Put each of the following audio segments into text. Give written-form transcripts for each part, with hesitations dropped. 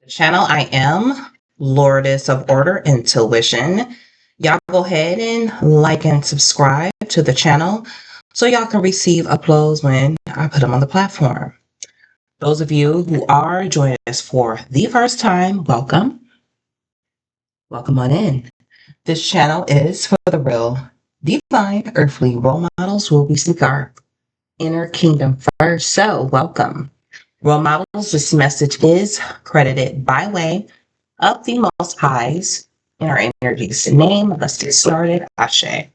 Channel. I am Lourdes of Order Intuition. Y'all go ahead and like and subscribe to the channel so y'all can receive uploads when I put them on the platform. Those of you who are joining us for the first time, welcome. Welcome on in. This channel is for the real, divine, earthly role models who we seek our inner kingdom first. So, welcome. Role models, this message is credited by way of the Most High's in our energies. Name, let's get started. Ashe.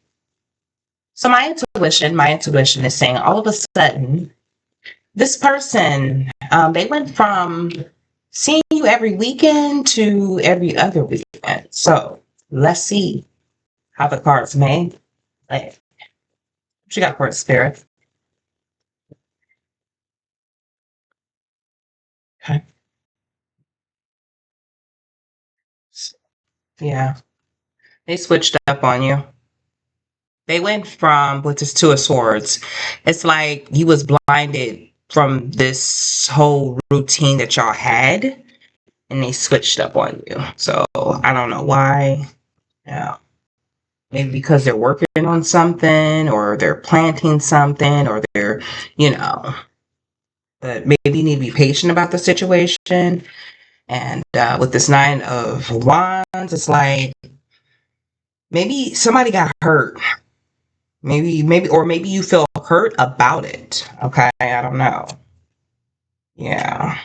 So my intuition is saying all of a sudden, this person, they went from seeing you every weekend to every other weekend. So let's see how the cards may play. What you got for it, Spirit? Okay. Yeah. They switched up on you. They went from with this Two of Swords. It's like you was blinded from this whole routine that y'all had, and they switched up on you. So I don't know why. Yeah, maybe because they're working on something, or they're planting something, or they're, you know. But maybe you need to be patient about the situation. And with this Nine of Wands, it's like maybe somebody got hurt. Maybe you feel hurt about it. Okay, I don't know. Yeah,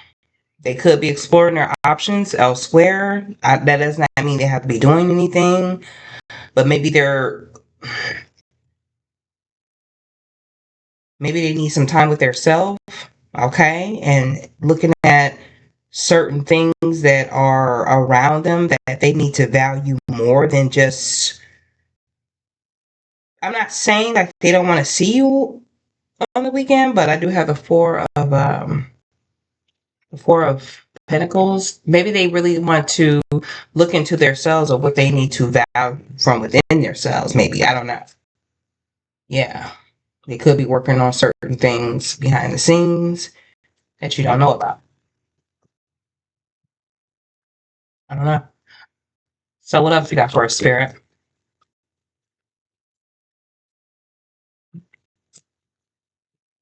they could be exploring their options elsewhere. That does not mean they have to be doing anything, but maybe they need some time with themselves. Okay, and looking at certain things that are around them that they need to value more than just. I'm not saying that they don't want to see you on the weekend, but I do have the Four of Pentacles. Maybe they really want to look into themselves or what they need to value from within themselves. Maybe, I don't know. Yeah, they could be working on certain things behind the scenes that you don't know about. I don't know. So, what else you got for us, Spirit?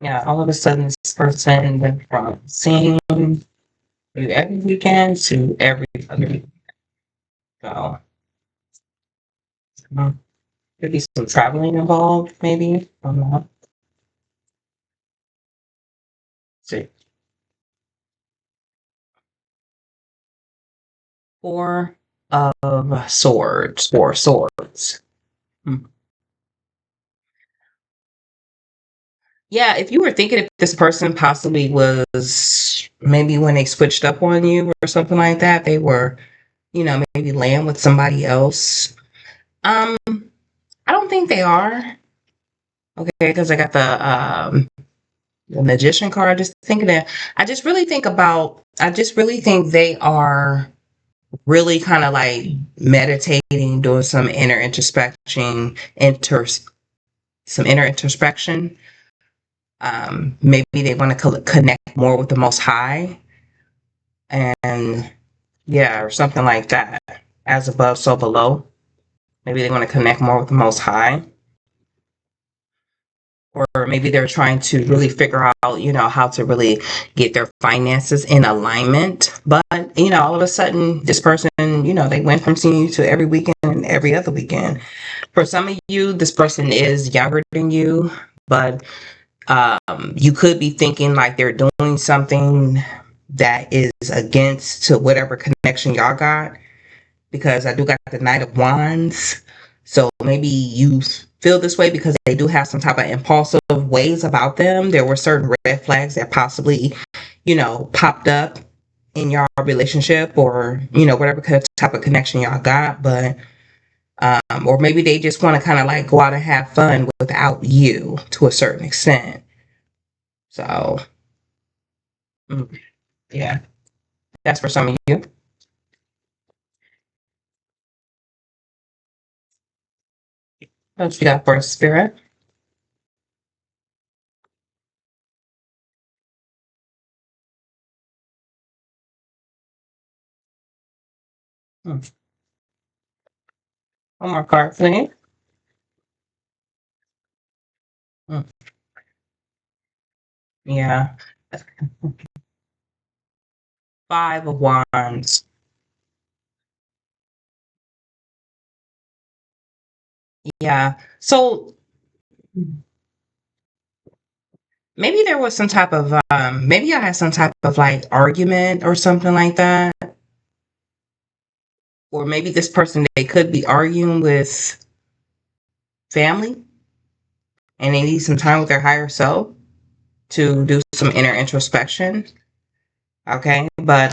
Yeah, all of a sudden, this person went from seeing you every weekend to every other weekend. So, could be some traveling involved, maybe. I don't know. See. Four of Swords, Four Swords. Hmm. Yeah, if you were thinking if this person possibly was maybe when they switched up on you or something like that, they were, maybe laying with somebody else. I don't think they are. Okay, because I got the Magician card. Just thinking that I just really think they are really kind of like meditating, doing some inner introspection, some inner introspection. Maybe they want to connect more with the Most High, and yeah, or something like that. As above, so below. Maybe they want to connect more with the Most High, or maybe they're trying to really figure out, how to really get their finances in alignment. But all of a sudden, this person, they went from seeing you to every weekend and every other weekend. For some of you, this person is younger than you, but you could be thinking like they're doing something that is against to whatever connection y'all got, because I do got the Knight of Wands. So maybe you feel this way because they do have some type of impulsive ways about them. There were certain red flags that possibly, popped up in your relationship, or whatever type of connection y'all got. But or maybe they just want to kind of like go out and have fun without you to a certain extent. So yeah, that's for some of you. What you got for Spirit? Hmm. One more card, please. Hmm. Yeah. Five of Wands. Yeah. So maybe there was some type of maybe I had some type of like argument or something like that. Or maybe this person they could be arguing with family and they need some time with their higher self to do some inner introspection. Okay. But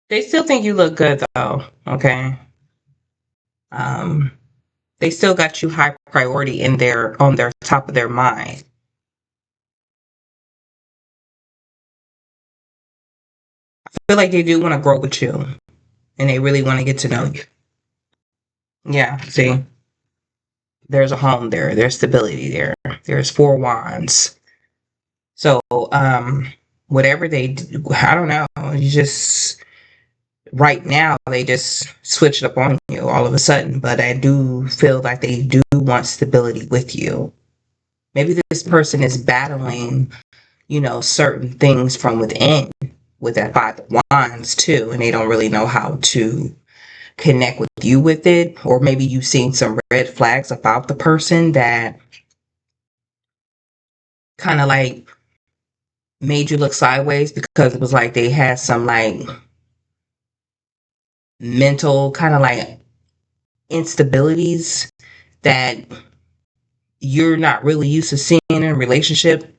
they still think you look good though. Okay. Um they still got you high priority in their on their top of their mind. I feel like they do want to grow with you and they really want to get to know you. Yeah, see, there's a home there, there's stability there, there's four wands. So, whatever they do, I don't know, you just, right now, they just switched up on you all of a sudden, but I do feel like they do want stability with you. Maybe this person is battling, certain things from within with that five of wands too, and they don't really know how to connect with you with it, or maybe you've seen some red flags about the person that kind of like made you look sideways because it was like they had some like mental kind of like instabilities that you're not really used to seeing in a relationship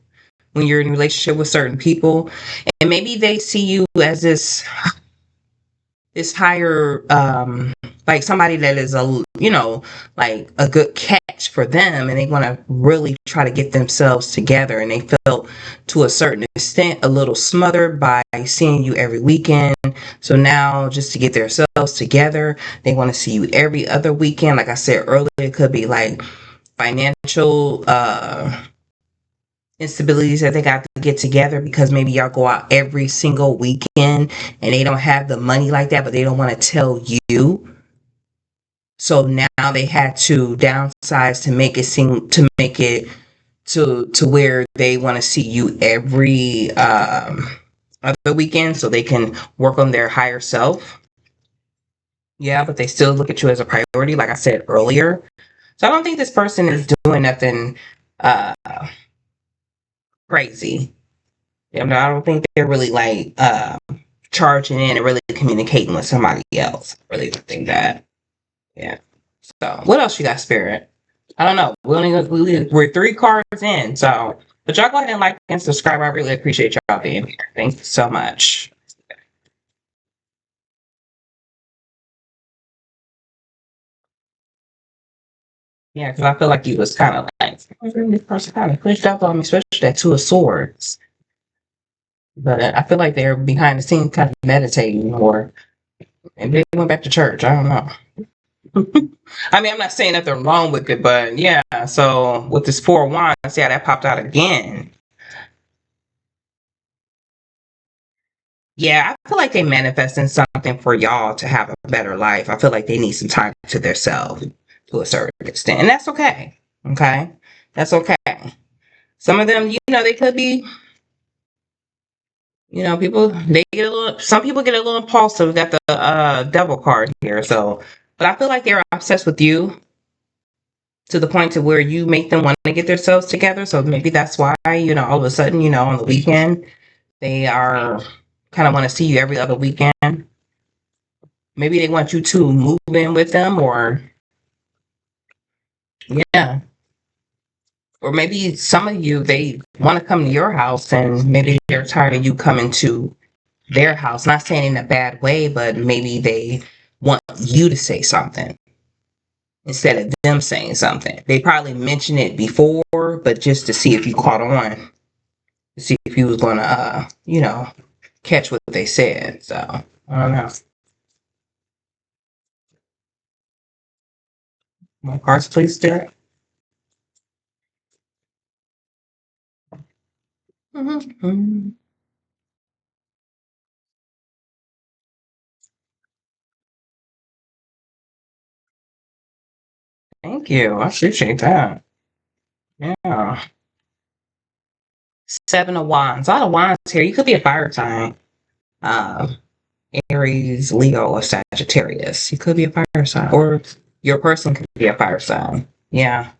when you're in a relationship with certain people, and maybe they see you as this higher like somebody that is a like a good catch for them, and they want to really try to get themselves together, and they felt to a certain extent a little smothered by seeing you every weekend. So now just to get themselves together, they want to see you every other weekend. Like I said earlier, it could be like financial instabilities that they got to get together because maybe y'all go out every single weekend and they don't have the money like that, but they don't want to tell you. So now they had to downsize to make it seem to make it to where they want to see you every other weekend so they can work on their higher self. Yeah, but they still look at you as a priority, like I said earlier. So I don't think this person is doing nothing uh crazy. I don't think they're really like charging in and really communicating with somebody else. I really don't think that. Yeah. So what else you got, Spirit? I don't know. We're three cards in. So but y'all go ahead and like and subscribe. I really appreciate y'all being here. Thank you so much. Yeah, because I feel like you was kind of like this person kind of pushed up on me, especially that two of swords. But I feel like they're behind the scenes kind of meditating or and they went back to church. I don't know. I mean, I'm not saying nothing wrong with it, but yeah. So with this four of wands, yeah, that popped out again. Yeah, I feel like they manifesting something for y'all to have a better life. I feel like they need some time to themselves to a certain extent, and that's okay. Okay, that's okay. Some of them, they could be, people they get a little. Some people get a little impulsive. We got the devil card here, so but I feel like they're obsessed with you to the point to where you make them want to get themselves together. So maybe that's why, all of a sudden, on the weekend, they are kind of want to see you every other weekend. Maybe they want you to move in with them or, yeah. Or maybe some of you, they want to come to your house and maybe they're tired of you coming to their house. Not saying in a bad way, but maybe they want you to say something instead of them saying something. They probably mentioned it before, but just to see if you caught on. See if he was gonna, catch what they said. So I don't know. My cards, please, Derek. Mm-hmm. Thank you. I appreciate that. Yeah. Seven of Wands. A lot of wands here. You could be a fire sign. Um, Aries, Leo, or Sagittarius. You could be a fire sign, or your person could be a fire sign. Yeah.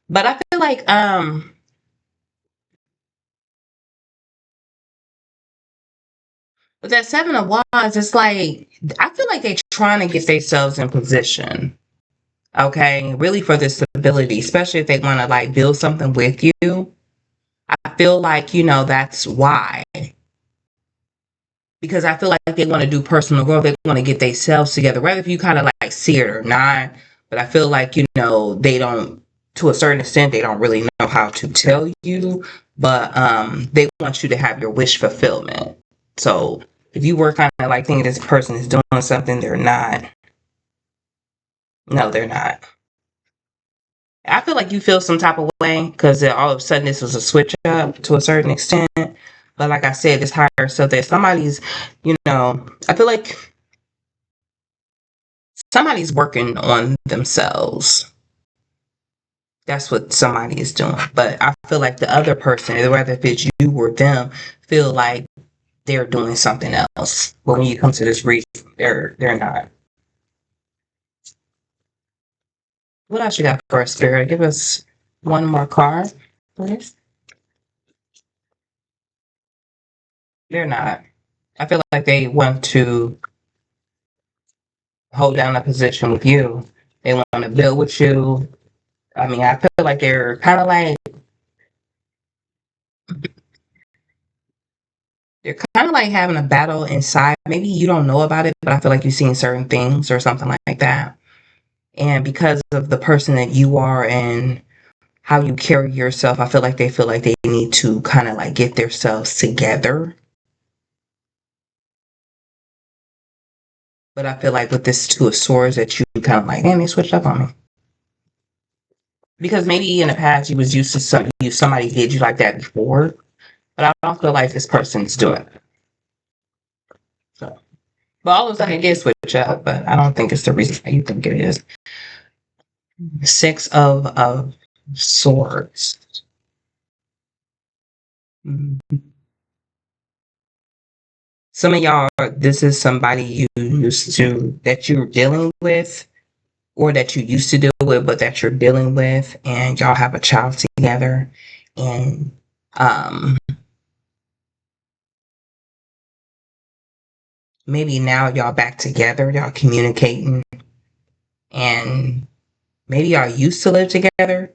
But I feel like with that seven of wands, it's like I feel like they're trying to get themselves in position. Okay, really for this stability, especially if they want to like build something with you. I feel like that's why, because I feel like they want to do personal growth. They want to get themselves together, whether if you kind of like see it or not. But I feel like they don't, to a certain extent, they don't really know how to tell you. But they want you to have your wish fulfillment. So if you were kind of like thinking this person is doing something, they're not. No, they're not. I feel like you feel some type of way because all of a sudden this was a switch up to a certain extent. But like I said, this higher self that I feel like somebody's working on themselves. That's what somebody is doing. But I feel like the other person, whether if it's you or them, feel like they're doing something else. But when you come to this reason, they're not. What else you got for us, Spirit? Give us one more card, please. They're not. I feel like they want to hold down a position with you. They want to build with you. I mean, I feel like they're kind of like having a battle inside. Maybe you don't know about it, but I feel like you've seen certain things or something like that. And because of the person that you are and how you carry yourself, I feel like they need to kind of like get themselves together. But I feel like with this two of swords that you kind of like, man, they switched up on me. Because maybe in the past you was used to somebody did you like that before, but I don't feel like this person's doing it. So, but all of a sudden it did switch up, but I don't think it's the reason why you think it is. Six of swords. Mhm. Some of y'all, this is somebody that you're dealing with, or that you used to deal with, but that you're dealing with, and y'all have a child together, and um, maybe now y'all back together, y'all communicating, and maybe y'all used to live together,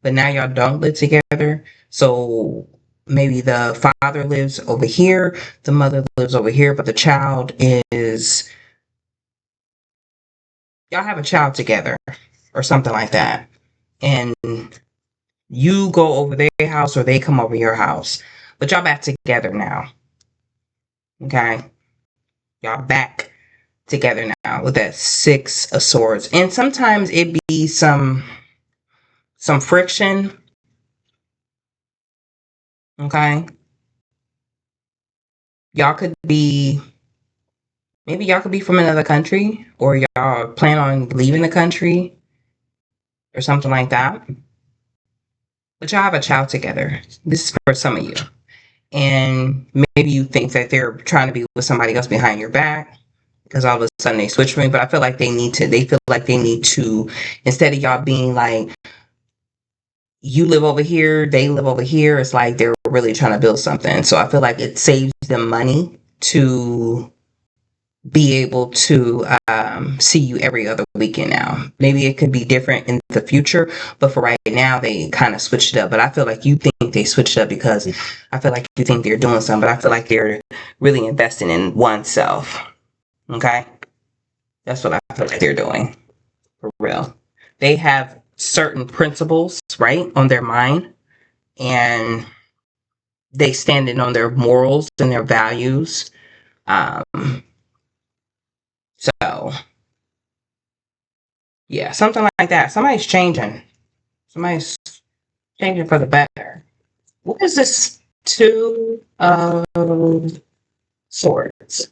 but now y'all don't live together. So maybe the father lives over here, the mother lives over here, but the child is, y'all have a child together or something like that. And you go over their house or they come over your house, but y'all back together now. Okay. Y'all back together now with that six of swords. And sometimes it be some friction. Okay. Y'all could be Maybe y'all could be from another country, or y'all plan on leaving the country or something like that. But y'all have a child together. This is for some of you. And maybe you think that they're trying to be with somebody else behind your back because all of a sudden they switch me. But I feel like they feel like they need to, instead of y'all being like, you live over here, they live over here, it's like they're really trying to build something. So I feel like it saves them money to be able to see you every other weekend now. Maybe it could be different in the future, but for right now, they kind of switched it up. But I feel like you think they switched it up because I feel like you think they're doing something, but I feel like they're really investing in oneself. Okay? That's what I feel like they're doing. For real. They have certain principles, right, on their mind, and they stand in on their morals and their values. Um, so yeah, something like that. Somebody's changing. Somebody's changing for the better. What is this two of swords?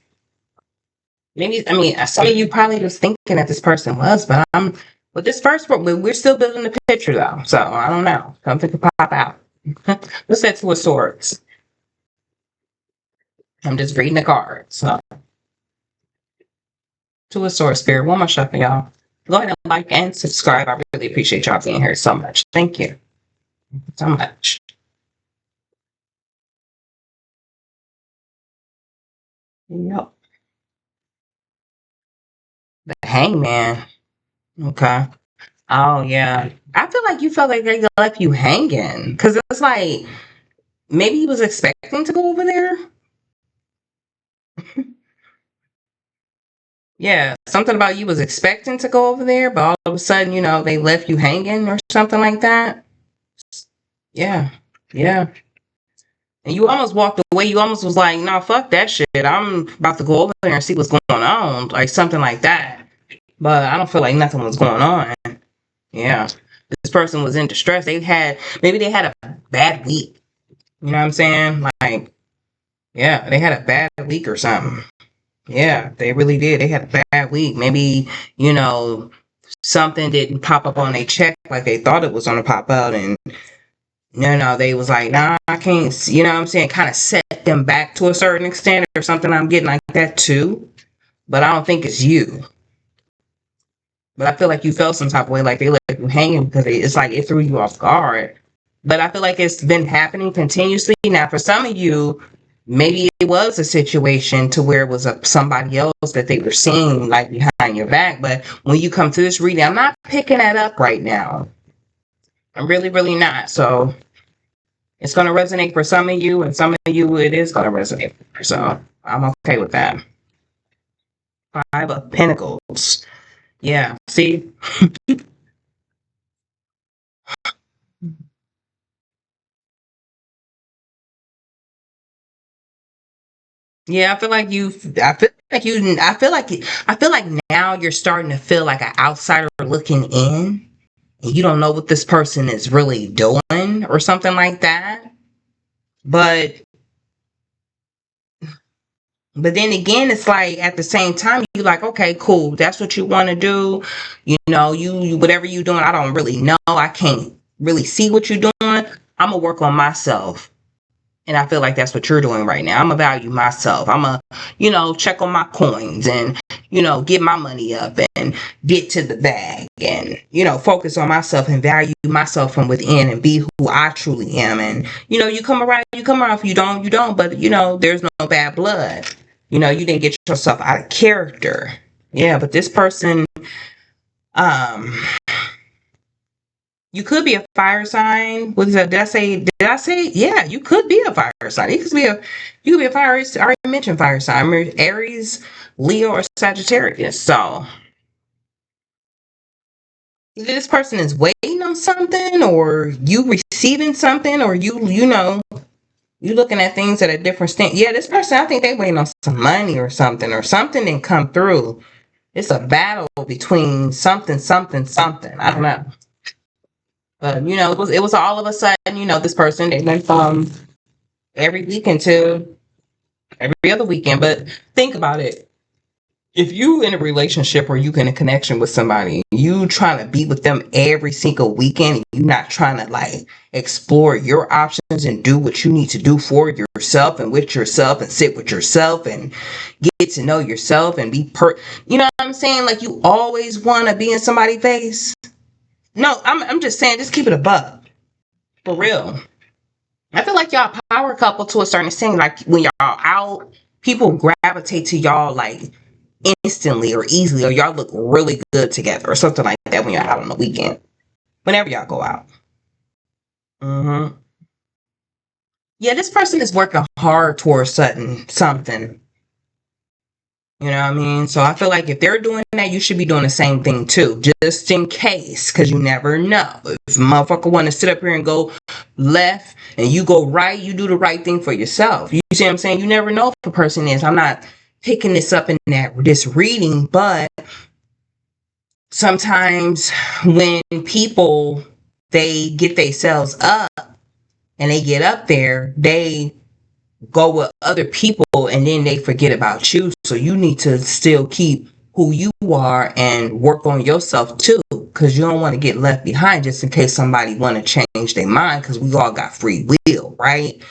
Maybe, I mean, some of you probably was thinking that this person was, but I'm But this first one, we're still building the picture though. So I don't know. Something could pop out. What's that Two of Swords? I'm just reading the cards. So Two of Swords, Spirit. One more shot for y'all. Go ahead and like and subscribe. I really appreciate y'all being here so much. Thank you so much. Yep. The Hangman. Okay. Oh yeah. I feel like you felt like they left you hanging because it's like maybe he was expecting to go over there. Yeah, something about you was expecting to go over there, but all of a sudden, they left you hanging or something like that. Yeah, yeah. And you almost walked away. You almost was like, "No, fuck that shit. I'm about to go over there and see what's going on," like something like that. But I don't feel like nothing was going on. Yeah, this person was in distress. Maybe they had a bad week. You know what I'm saying? Like, yeah, they had a bad week or something. Yeah, they really did. They had a bad week. Maybe, you know, something didn't pop up on their check like they thought it was going to pop out. And, they was like, nah, I can't, you know what I'm saying? Kind of set them back to a certain extent or something. I'm getting like that too. But I don't think it's you. But I feel like you felt some type of way, like they left you hanging because it's like it threw you off guard. But I feel like it's been happening continuously. Now, for some of you, maybe it was a situation to where it was somebody else that they were seeing like behind your back. But when you come to this reading, I'm not picking that up right now. I'm really, really not. So it's going to resonate for some of you, and some of you it is going to resonate. So I'm okay with that. Five of Pentacles. Yeah. See? Yeah, I feel like now you're starting to feel like an outsider looking in. And you don't know what this person is really doing or something like that. But then again, it's like at the same time, you're like, okay, cool. That's what you want to do. You whatever you're doing, I don't really know. I can't really see what you're doing. I'm gonna work on myself. And I feel like that's what you're doing right now. I'm going to value myself. I'm going to, check on my coins and, get my money up and get to the bag and, focus on myself and value myself from within and be who I truly am. And, you come around, you come around. If you don't, you don't. But, there's no bad blood. You didn't get yourself out of character. Yeah, but this person, um, you could be a fire sign. What is that? Did I say? Yeah, you could be a fire sign. You could be a fire. I already mentioned fire sign. Aries, Leo, or Sagittarius. So this person is waiting on something, or you receiving something, or you looking at things at a different stand. Yeah, this person, I think they waiting on some money or something didn't come through. It's a battle between something, something, something. I don't know. But it was all of a sudden, this person they went from every weekend to every other weekend. But think about it. If you in a relationship or you in a connection with somebody, you trying to be with them every single weekend, you not trying to like explore your options and do what you need to do for yourself and with yourself and sit with yourself and get to know yourself and you know what I'm saying? Like you always want to be in somebody's face. No, I'm just saying, just keep it above. For real. I feel like y'all power couple to a certain extent. Like when y'all out, people gravitate to y'all like instantly or easily, or y'all look really good together or something like that when you're out on the weekend. Whenever y'all go out. Mm-hmm. Yeah, this person is working hard towards something. You know what I mean? So I feel like if they're doing that, you should be doing the same thing too, just in case, because you never know. If a motherfucker want to sit up here and go left and you go right, you do the right thing for yourself. You see what I'm saying? You never know if a person is. I'm not picking this up in this reading, but sometimes when people they get themselves up and they get up there, they go with other people and then they forget about you. So you need to still keep who you are and work on yourself too, because you don't want to get left behind just in case somebody want to change their mind, because we all got free will, right?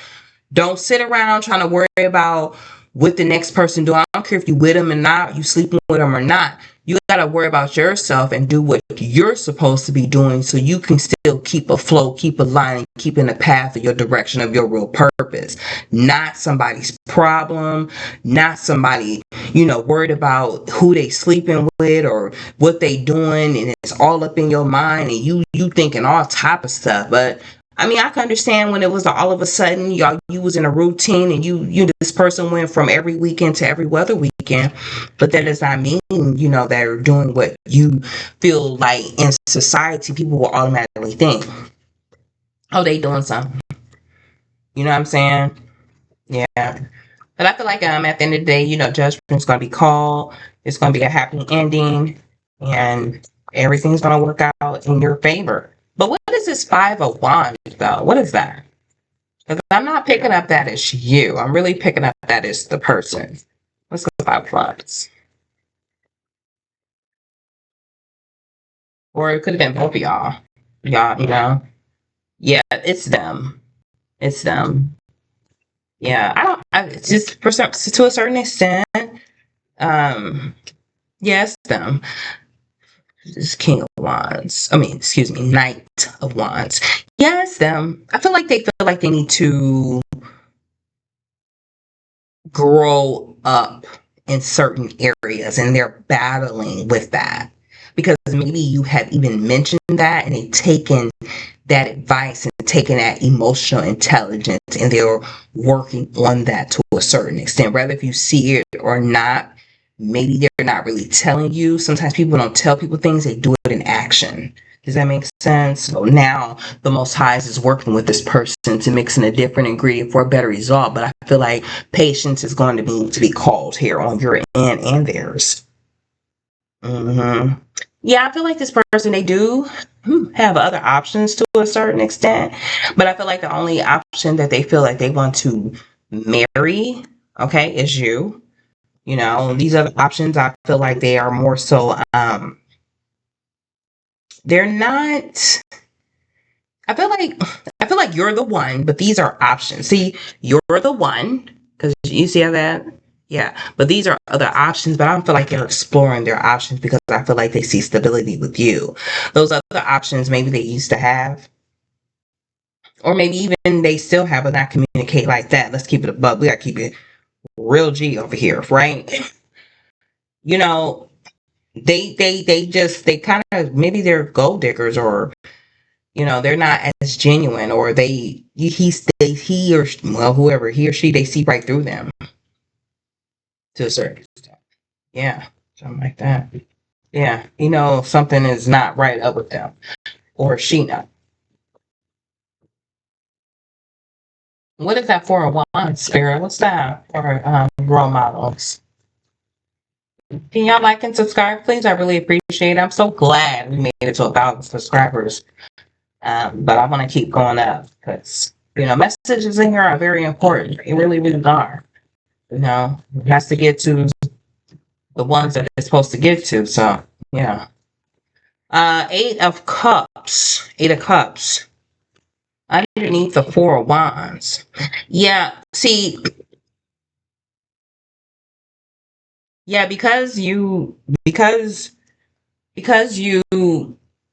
Don't sit around trying to worry about what the next person do. I don't care if you with them or not, you sleeping with them or not. You got to worry about yourself and do what you're supposed to be doing so you can still keep afloat, keep aligning, keep in the path of your direction of your real purpose. Not somebody's problem, not somebody, worried about who they sleeping with or what they doing, and it's all up in your mind and you thinking all type of stuff. But I mean, I can understand when it was all of a sudden you was in a routine and you this person went from every weekend to every other weekend, but that does not mean they're doing what you feel like in society people will automatically think, oh, they doing something. You know what I'm saying? Yeah. But I feel like at the end of the day, judgment's gonna be called. It's gonna be a happy ending, and everything's gonna work out in your favor. But what is this Five of Wands though? What is that? Because I'm not picking up that as you. I'm really picking up that as the person. Let's go 5 Wands. Or it could have been both of y'all. Y'all. Yeah, it's them. It's them. Yeah, it's just to a certain extent. Yes, them. This is King of Wands. Excuse me, Knight of Wands. Yes, them. I feel like they need to grow up in certain areas, and they're battling with that because maybe you have even mentioned that and they've taken that advice and taken that emotional intelligence and they're working on that to a certain extent, whether if you see it or not. Maybe they're not really telling you. Sometimes people don't tell people things, they do it in action. Does that make sense? So now the Most High is working with this person to mix in a different ingredient for a better result. But I feel like patience is going to be called here on your end and theirs. Yeah, I feel like this person, they do have other options to a certain extent. But I feel like the only option that they feel like they want to marry, okay, is you. These other options, I feel like they are more so, they're not, I feel like you're the one, but these are options. See, you're the one, because you see how that, yeah, but these are other options, but I don't feel like they're exploring their options because I feel like they see stability with you. Those other options, maybe they used to have, or maybe even they still have, but not communicate like that. Let's keep it above. We got to keep it real G over here, right? You know, they kind of, maybe they're gold diggers, or they're not as genuine, or he or well, whoever, he or she, they see right through them to a certain extent. Yeah, something like that. Yeah, something is not right up with them, or she not. What is that for a one spirit? What's that for role models? Can y'all like and subscribe, please? I really appreciate it. I'm so glad we made it to 1,000 subscribers. But I want to keep going up because, messages in here are very important. They really, really are. It has to get to the ones that it's supposed to get to. So, yeah. Eight of Cups. Eight of Cups. Underneath the Four of Wands. Yeah. See, yeah, because you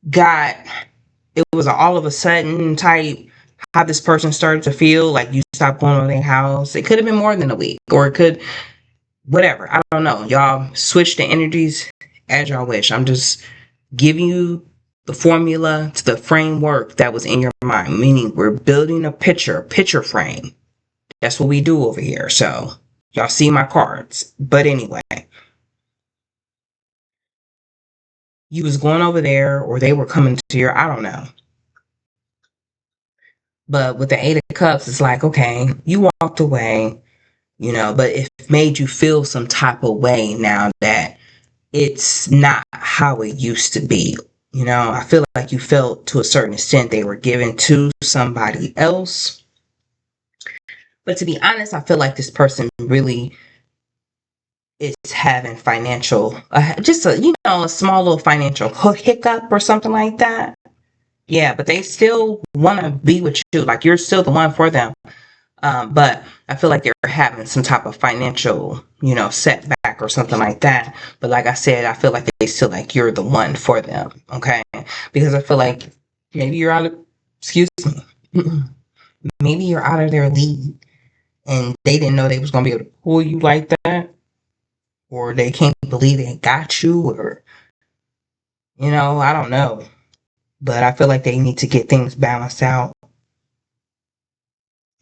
got, it was an all of a sudden type, how this person started to feel like you stopped going to their house. It could have been more than a week, or it could, whatever. I don't know. Y'all switch the energies as y'all wish. I'm just giving you the formula to the framework that was in your mind, meaning we're building a picture frame. That's what we do over here. So y'all see my cards. But anyway, you was going over there, or they were coming to your, I don't know. But with the Eight of Cups, it's like, okay, you walked away, but it made you feel some type of way now that it's not how it used to be. I feel like you felt to a certain extent they were given to somebody else. But to be honest, I feel like this person really is having financial, just a, a small little financial hiccup or something like that. Yeah, but they still want to be with you. Like you're still the one for them. But I feel like they're having some type of financial, setback or something like that. But like I said, I feel like they still like you're the one for them. Okay. Because I feel like maybe you're out of, excuse me, maybe you're out of their league and they didn't know they was going to be able to pull you like that. Or they can't believe they got you. Or, I don't know. But I feel like they need to get things balanced out.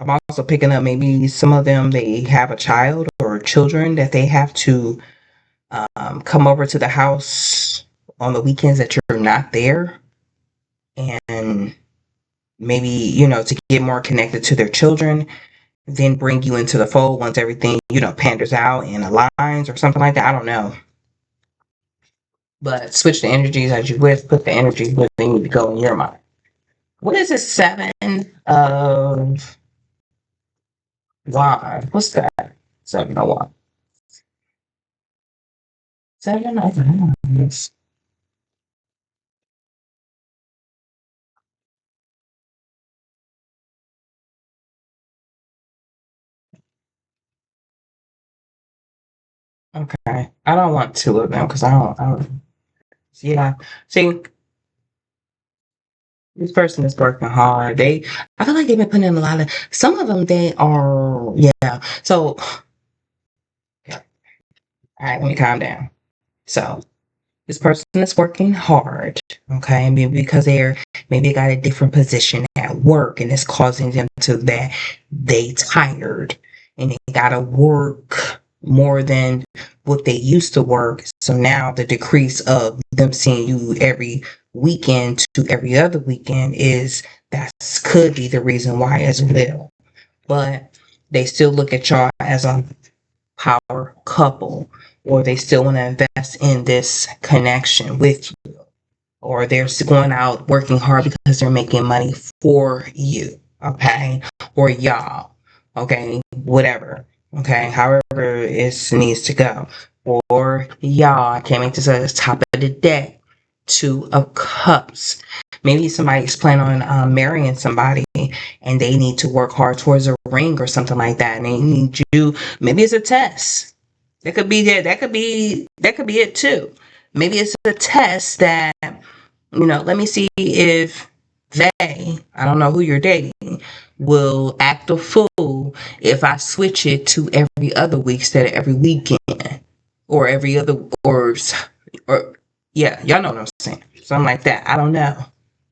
I'm also picking up maybe some of them, they have a child or children that they have to come over to the house on the weekends that you're not there. And maybe, to get more connected to their children, then bring you into the fold once everything, panders out and aligns or something like that. I don't know. But switch the energies as you wish, put the energies where they need to go in your mind. What is this 7 of Wands? What's that? 7 of Wands. 7 of Wands. Okay. I don't want 2 of them because I don't. Yeah. See, this person is working hard. I feel like they've been putting in a lot of, some of them, they are, yeah. So, all right, let me calm down. So, this person is working hard, okay? Maybe because maybe got a different position at work and it's causing them to that they tired and they gotta work more than what they used to work. So now the decrease of them seeing you every weekend to every other weekend is that could be the reason why as well. But they still look at y'all as a power couple, or they still want to invest in this connection with you, or they're going out working hard because they're making money for you, okay, or y'all, okay, whatever, okay, however it needs to go. Or y'all, I can't make this at the top of the deck. 2 of Cups. Maybe somebody's planning on marrying somebody and they need to work hard towards a ring or something like that. And they need you, maybe it's a test. That could be that. That could be it too. Maybe it's a test that, let me see if I don't know who you're dating, will act a fool if I switch it to every other week instead of every weekend or every other, or yeah, y'all know what I'm saying. Something like that. I don't know.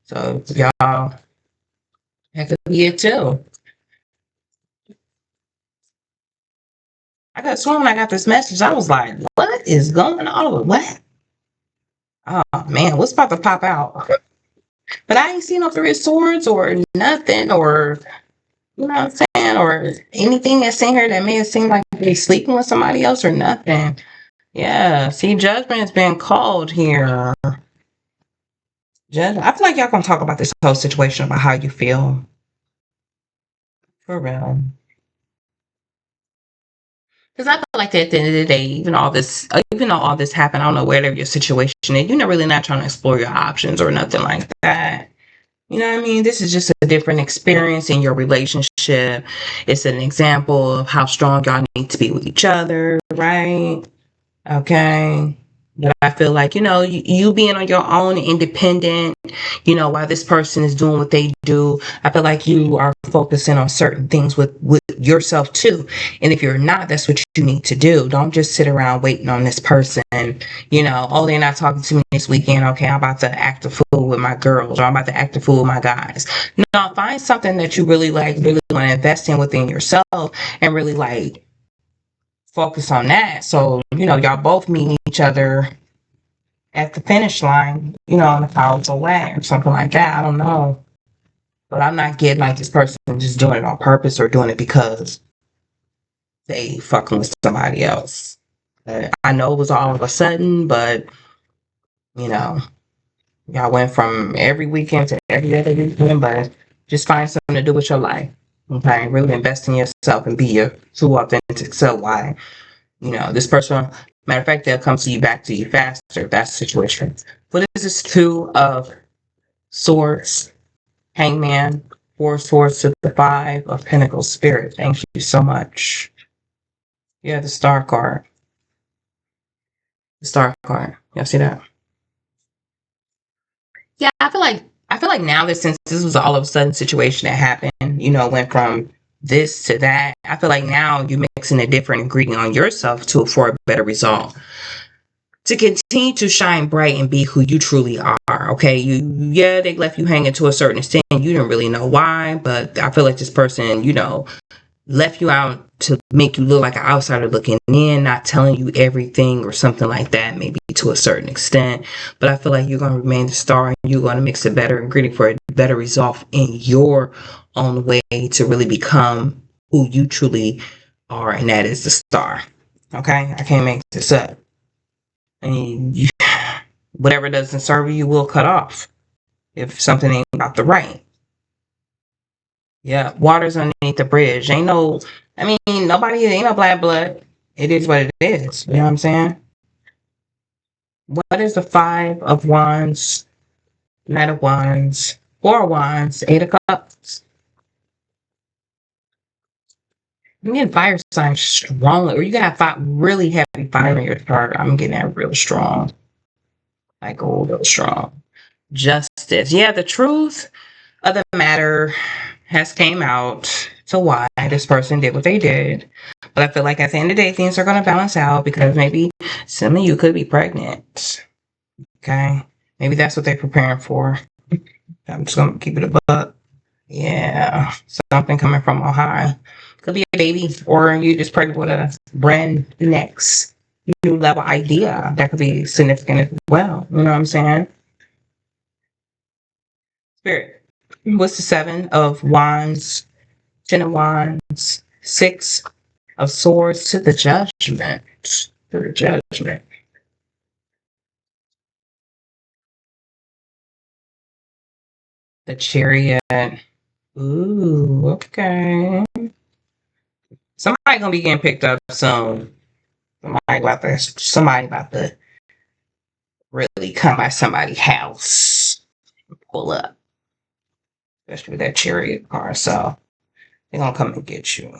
So y'all, that could be it too. I got sworn when I got this message, I was like, what is going on? What? Oh man, what's about to pop out? But I ain't seen no 3 of Swords or nothing, or you know what I'm saying, or anything that's in here that may have seemed like they sleeping with somebody else or nothing. Yeah, see, judgment has been called here. I feel like y'all gonna talk about this whole situation about how you feel. For real. Because I feel like at the end of the day, even though all this happened, I don't know whatever your situation is, you're not really not trying to explore your options or nothing like that. You know what I mean? This is just a different experience in your relationship. It's an example of how strong y'all need to be with each other, right? Okay. But I feel like, you being on your own, independent, while this person is doing what they do, I feel like you are focusing on certain things with yourself too. And if you're not, that's what you need to do. Don't just sit around waiting on this person, oh, they're not talking to me this weekend. Okay, I'm about to act a fool with my girls, or I'm about to act a fool with my guys. No, find something that you really like, really want to invest in within yourself and really like focus on that. So, y'all both meet each other at the finish line, in a powerful way or something like that. I don't know. But I'm not getting like this person just doing it on purpose or doing it because they fucking with somebody else. I know it was all of a sudden, but, you know, y'all went from every weekend to every other weekend, but just find something to do with your life. Okay, really invest in yourself and be your true authentic self. Why? This person, matter of fact, they'll come to you back to you faster. That's the situation. What is this? Two of Swords, Hangman, Four Swords to the Five of Pentacles. Spirit, thank you so much. Yeah, the Star card. The Star card. Y'all see that? Yeah, I feel like now that since this was all of a sudden situation that happened, went from this to that, I feel like now you're mixing a different ingredient on yourself for a better result. To continue to shine bright and be who you truly are. Okay, they left you hanging to a certain extent. You didn't really know why, but I feel like this person, left you out to make you look like an outsider looking in, not telling you everything or something like that, maybe to a certain extent. But I feel like you're going to remain the star and you're going to mix a better ingredient for a better result in your own way to really become who you truly are, and that is the star. Okay, I can't make this up. And whatever doesn't serve you will cut off if something ain't about the right. Yeah, water's underneath the bridge. Ain't no black blood. It is what it is. You know what I'm saying? What is the Five of Wands, Knight of Wands, Four of Wands, Eight of Cups? I'm getting fire signs strongly, or you got really heavy fire in your chart. I'm getting that real strong. Like, real strong. Justice. Yeah, the truth of the matter has came out to why this person did what they did. But I feel like at the end of the day, things are going to balance out because maybe some of you could be pregnant. Okay. Maybe that's what they're preparing for. I'm just going to keep it a buck. Yeah. Something coming from on high. Could be a baby, or you just pregnant with a brand next new level idea that could be significant as well. You know what I'm saying? Spirit. What's the Seven of Wands, Ten of Wands, Six of Swords to the Judgment? To the Judgment. The Chariot. Ooh, okay. Somebody gonna be getting picked up soon. Somebody about to really come by somebody's house and pull up. Especially with that Chariot card. So they're gonna come and get you.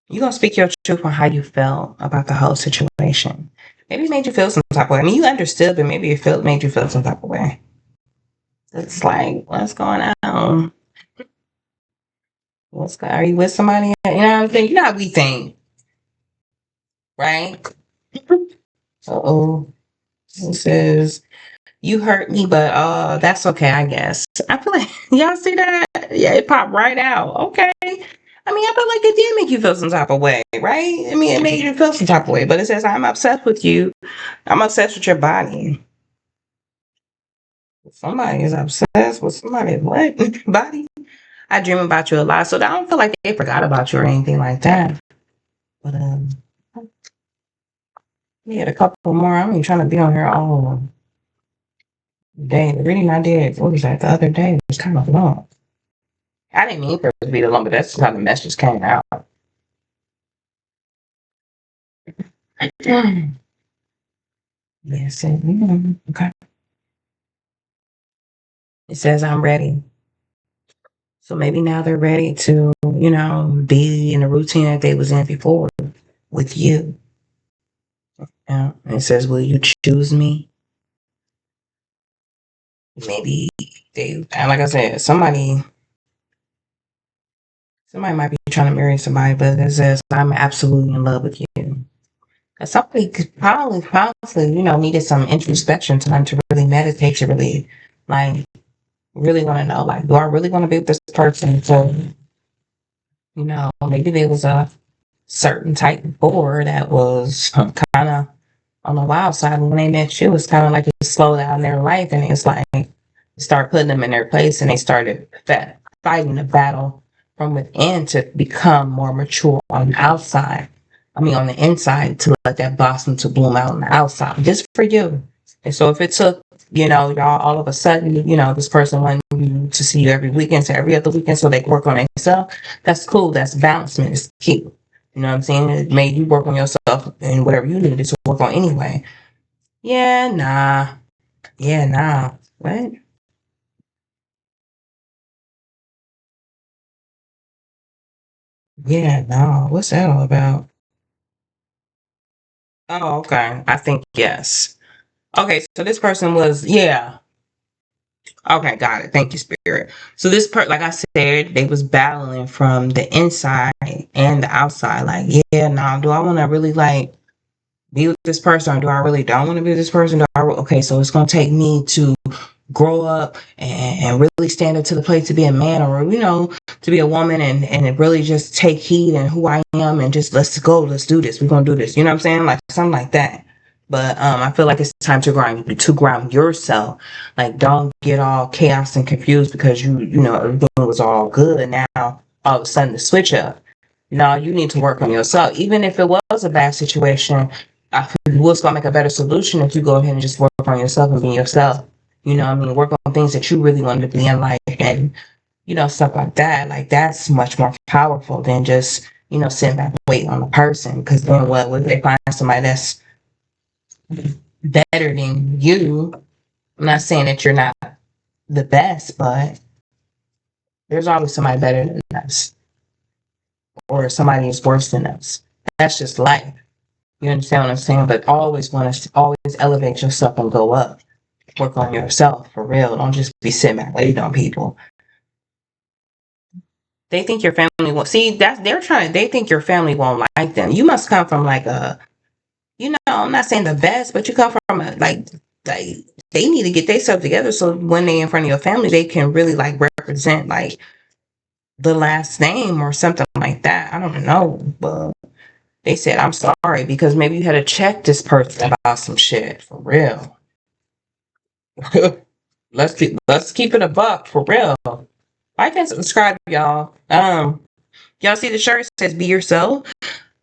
You're gonna speak your truth on how you felt about the whole situation. Maybe it made you feel some type of way. I mean, you understood, but maybe it made you feel some type of way. It's like, what's going on? Are you with somebody? You know what I'm saying? You know how we think, right? Uh-oh. It says, you hurt me, but that's okay, I guess. I feel like, y'all see that? Yeah, it popped right out. Okay. I mean, I feel like it did make you feel some type of way, right? I mean, it made you feel some type of way, but it says, I'm obsessed with you. I'm obsessed with your body. Somebody is obsessed with somebody's what? Body? I dream about you a lot, so I don't feel like they forgot about you or anything like that. But we had a couple more. I'm even trying to be on here all day. The reading I did, what was that, the other day? It was kind of long. I didn't mean for it to be the long, but that's just how the message came out. Yes, okay. It says I'm ready. So maybe now they're ready to, be in the routine that they was in before with you. And it says, will you choose me? Maybe like I said, somebody might be trying to marry somebody, but it says, I'm absolutely in love with you. Somebody could probably, needed some introspection time to really meditate, to really, really want to know, do I really want to be with this person? So, maybe there was a certain type before that was kind of on the wild side. When they met you, it's kind of like it slowed down their life, and it's like start putting them in their place, and they started fighting the battle from within to become more mature on the outside. I mean, on the inside, to let that blossom to bloom out on the outside, just for you. And so if it took, y'all all of a sudden, this person wanted you to see you every weekend, to every other weekend, so they can work on themselves, that's cool. That's balancement. It's key. You know what I'm saying? It made you work on yourself and whatever you needed to work on anyway. Yeah, nah. Yeah, nah. What? Yeah, no. What's that all about? Oh, okay. I think yes. Okay, so this person was, yeah. Okay, got it. Thank you, Spirit. So this like I said, they was battling from the inside and the outside. Like, yeah, now do I want to really like be with this person, or do I really don't want to be with this person? Okay, so it's gonna take me to grow up and really stand up to the plate to be a man, or to be a woman, and really just take heed in who I am, and just let's go, let's do this, we're gonna do this, you know what I'm saying, like something like that. But I feel like it's time to ground yourself. Like, don't get all chaos and confused because everything was all good, and now all of a sudden the switch up. No, you need to work on yourself. Even if it was a bad situation, I feel what's gonna make a better solution if you go ahead and just work on yourself and be yourself. I mean, work on things that you really want to be in life, and stuff like that. Like, that's much more powerful than just sitting back and waiting on a person. Because then what? If they find somebody that's better than you? I'm not saying that you're not the best, but there's always somebody better than us, or somebody is worse than us. That's just life. You understand what I'm saying? But always want to always elevate yourself and go up. Work on yourself for real. Don't just be sitting back waiting on people. They think your family won't see that they're trying to. They think your family won't like them. You must come from like a. I'm not saying the best, but you come from a like they need to get themselves together so when they in front of your family, they can really like represent like the last name or something like that. I don't know, but they said I'm sorry because maybe you had to check this person about some shit for real. Let's keep it a buck for real. Like and subscribe, y'all. Y'all see the shirt it says "Be Yourself."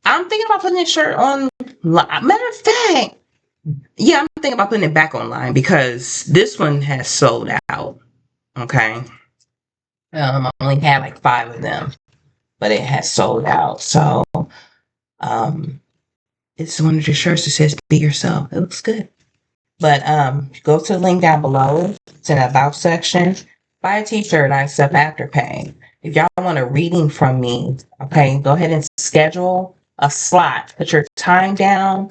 I'm thinking about putting this shirt on. Matter of fact, yeah, I'm thinking about putting it back online because this one has sold out. Okay, I only had like 5 of them, but it has sold out. So, um, it's one of the shirts that says "Be Yourself." It looks good. But go to the link down below. It's in the about section. Buy a t-shirt. I accept Afterpay. If y'all want a reading from me, okay, go ahead and schedule a slot. Put your time down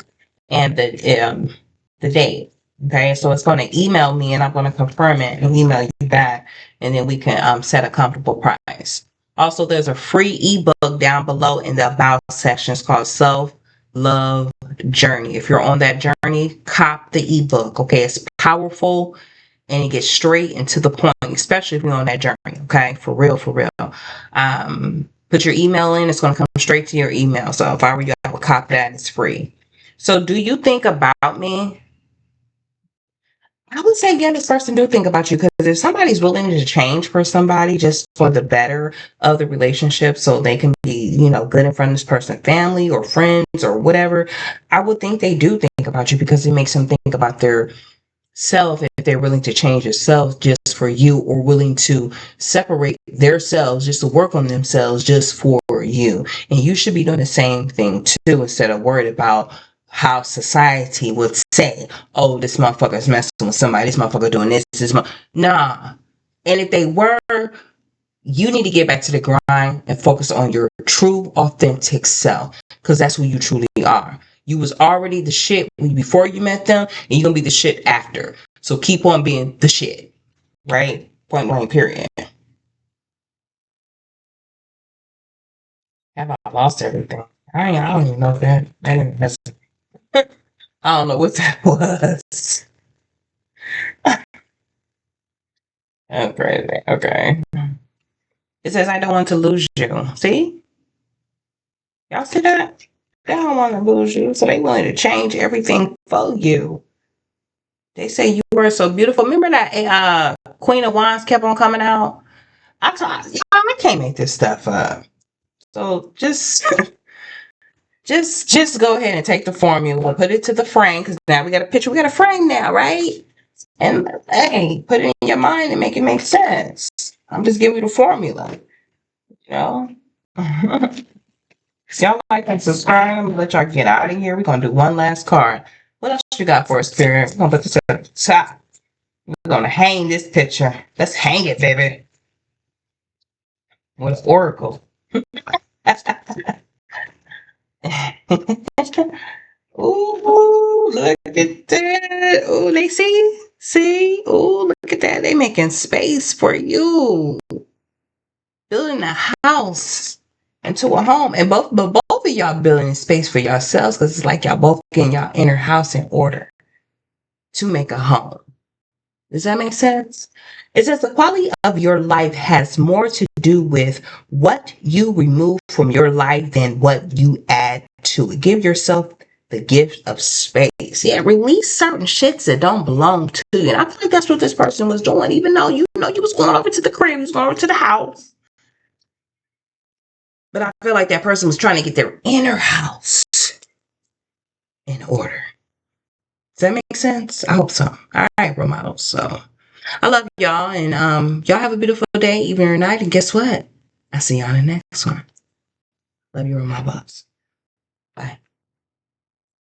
and the date. Okay, so it's going to email me and I'm going to confirm it and email you back, and then we can set a comfortable price. Also, there's a free ebook down below in the about section. It's called Self Love Journey. If you're on that journey, cop the ebook. Okay, it's powerful and it gets straight and to the point, especially if you're on that journey. Okay, for real, for real. Put your email in, it's going to come straight to your email. So if I were you, I would cop that. It's free. So do you think about me? I would say, yeah, this person do think about you, because if somebody's willing to change for somebody just for the better of the relationship so they can be, good in front of this person's family or friends or whatever, I would think they do think about you because it makes them think about their self, if they're willing to change themselves just for you, or willing to separate themselves just to work on themselves just for you. And you should be doing the same thing too, instead of worried about how society would say, oh, this motherfucker's messing with somebody, this motherfucker doing nah. And if they were, you need to get back to the grind and focus on your true, authentic self, because that's who you truly are. You was already the shit before you met them, and you're gonna be the shit after. So keep on being the shit, right? Point blank, period. Have I lost everything? I don't even know if that's I don't know what that was. Okay, okay. It says I don't want to lose you. See? Y'all see that? They don't want to lose you, so they willing to change everything for you. They say you were so beautiful. Remember that Queen of Wands kept on coming out? I thought, y'all, I can't make this stuff up. So just just go ahead and take the formula, put it to the frame, because now we got a picture, we got a frame now, right? And hey, put it in your mind and make it make sense. I'm just giving you the formula, you know? So y'all like and subscribe. I'm gonna let y'all get out of here. We're gonna do one last card. What else you got for us, Spirit? We're gonna put this at the top. We're gonna hang this picture. Let's hang it, baby. With Oracle. Ooh, look at that. Ooh, they see? See? Ooh, look at that. They making space for you. Building a house into a home. And both of y'all building space for yourselves because it's like y'all both getting y'all inner house in order to make a home. Does that make sense? It says the quality of your life has more to do with what you remove from your life than what you add to it. Give yourself the gift of space. Yeah, release certain shits that don't belong to you. And I feel like that's what this person was doing, even though you know you was going over to the crib, you was going over to the house. But I feel like that person was trying to get their inner house in order. Does that make sense? I hope so. All right, role models. So I love y'all, and y'all have a beautiful day, evening or night. And guess what? I'll see y'all in the next one. Love you, role models. Bye.